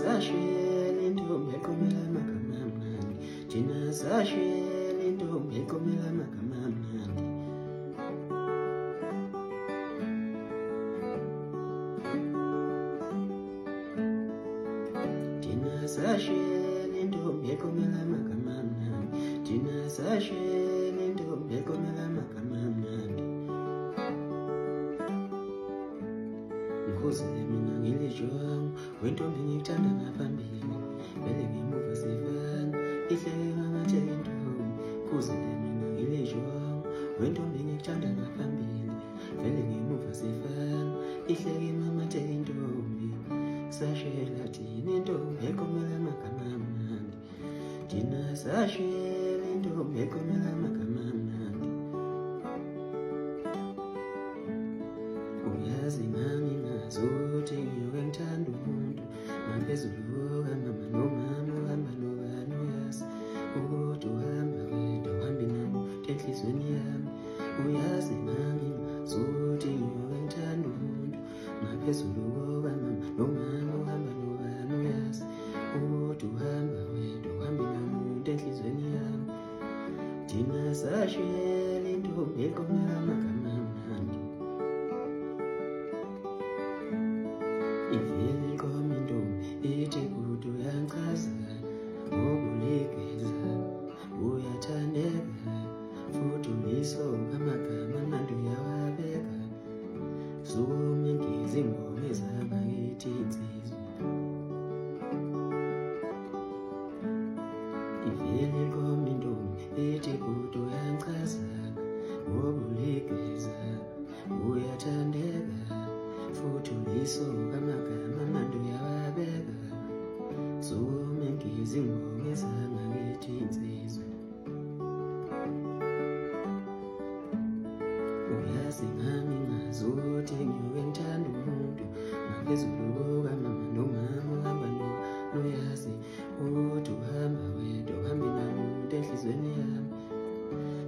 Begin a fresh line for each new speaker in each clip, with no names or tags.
sashiyela intombi eqomela amagama amnandi, thina sashiyela intombi eqomela amagama amnandi. Thina sashiyela intombi eqomela amagama amnandi, thina sashiyela intombi eqomela amagama amnandi. Ngikuzele mina ngilijongo, wentombi ngikuthanda ngaphambili, vele ngemuva sifana, ihleke ngamathe intombi. Ngikuzele mina ngilijongo, wentombi ngikuthanda ngaphambili, vele ngemuva sifana, ihleke ngamathe intombi. Sashiyela thina intombi eqomela amagama amnandi, thina sashiyela intombi eqomela amagama amnandi. Uyazi nami ngazi ukuthi ngiyoke ngithanda umuntu ngaphezulu kukamama nomama, uhamba nobani uyazi ukuthi uhamba wedwa uhambi nami enhlizweni yami. Uyazi nami ngazi ukuthi ngiyoke ngithanda umuntu ngaphezulu kukamama nomama, uhamba nobani uyazi ukuthi uhamba wedwa uhambi nami enhlizweni yami. Thina sashiyela intombi eqomela amagama amnandi. Ivele iqoma intombi ithi kude uyangichazela, ngokuligeza uyathandeka, futhi ulisoka amagama amnandi uyawabeka. Zuma ingiza ingoma ezangakithi insizwa. Ivele iqoma intombi ithi kude uyangichazela, ngokuligeza uyathandeka, futhi ulisoka amagama amnandi uyawabeka. Zuma ingiza ingoma ezangakithi insizwa. Uyazi nami ngazi ukuthi ngiyoke ngithanda umuntu ngaphezulu kukamama nomama, uhamba nobani uyazi ukuthi uhamba wedwa uhambi nami enhlizweni yami.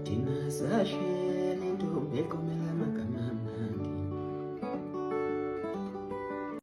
Thina sashiyela intombi eqomela amagama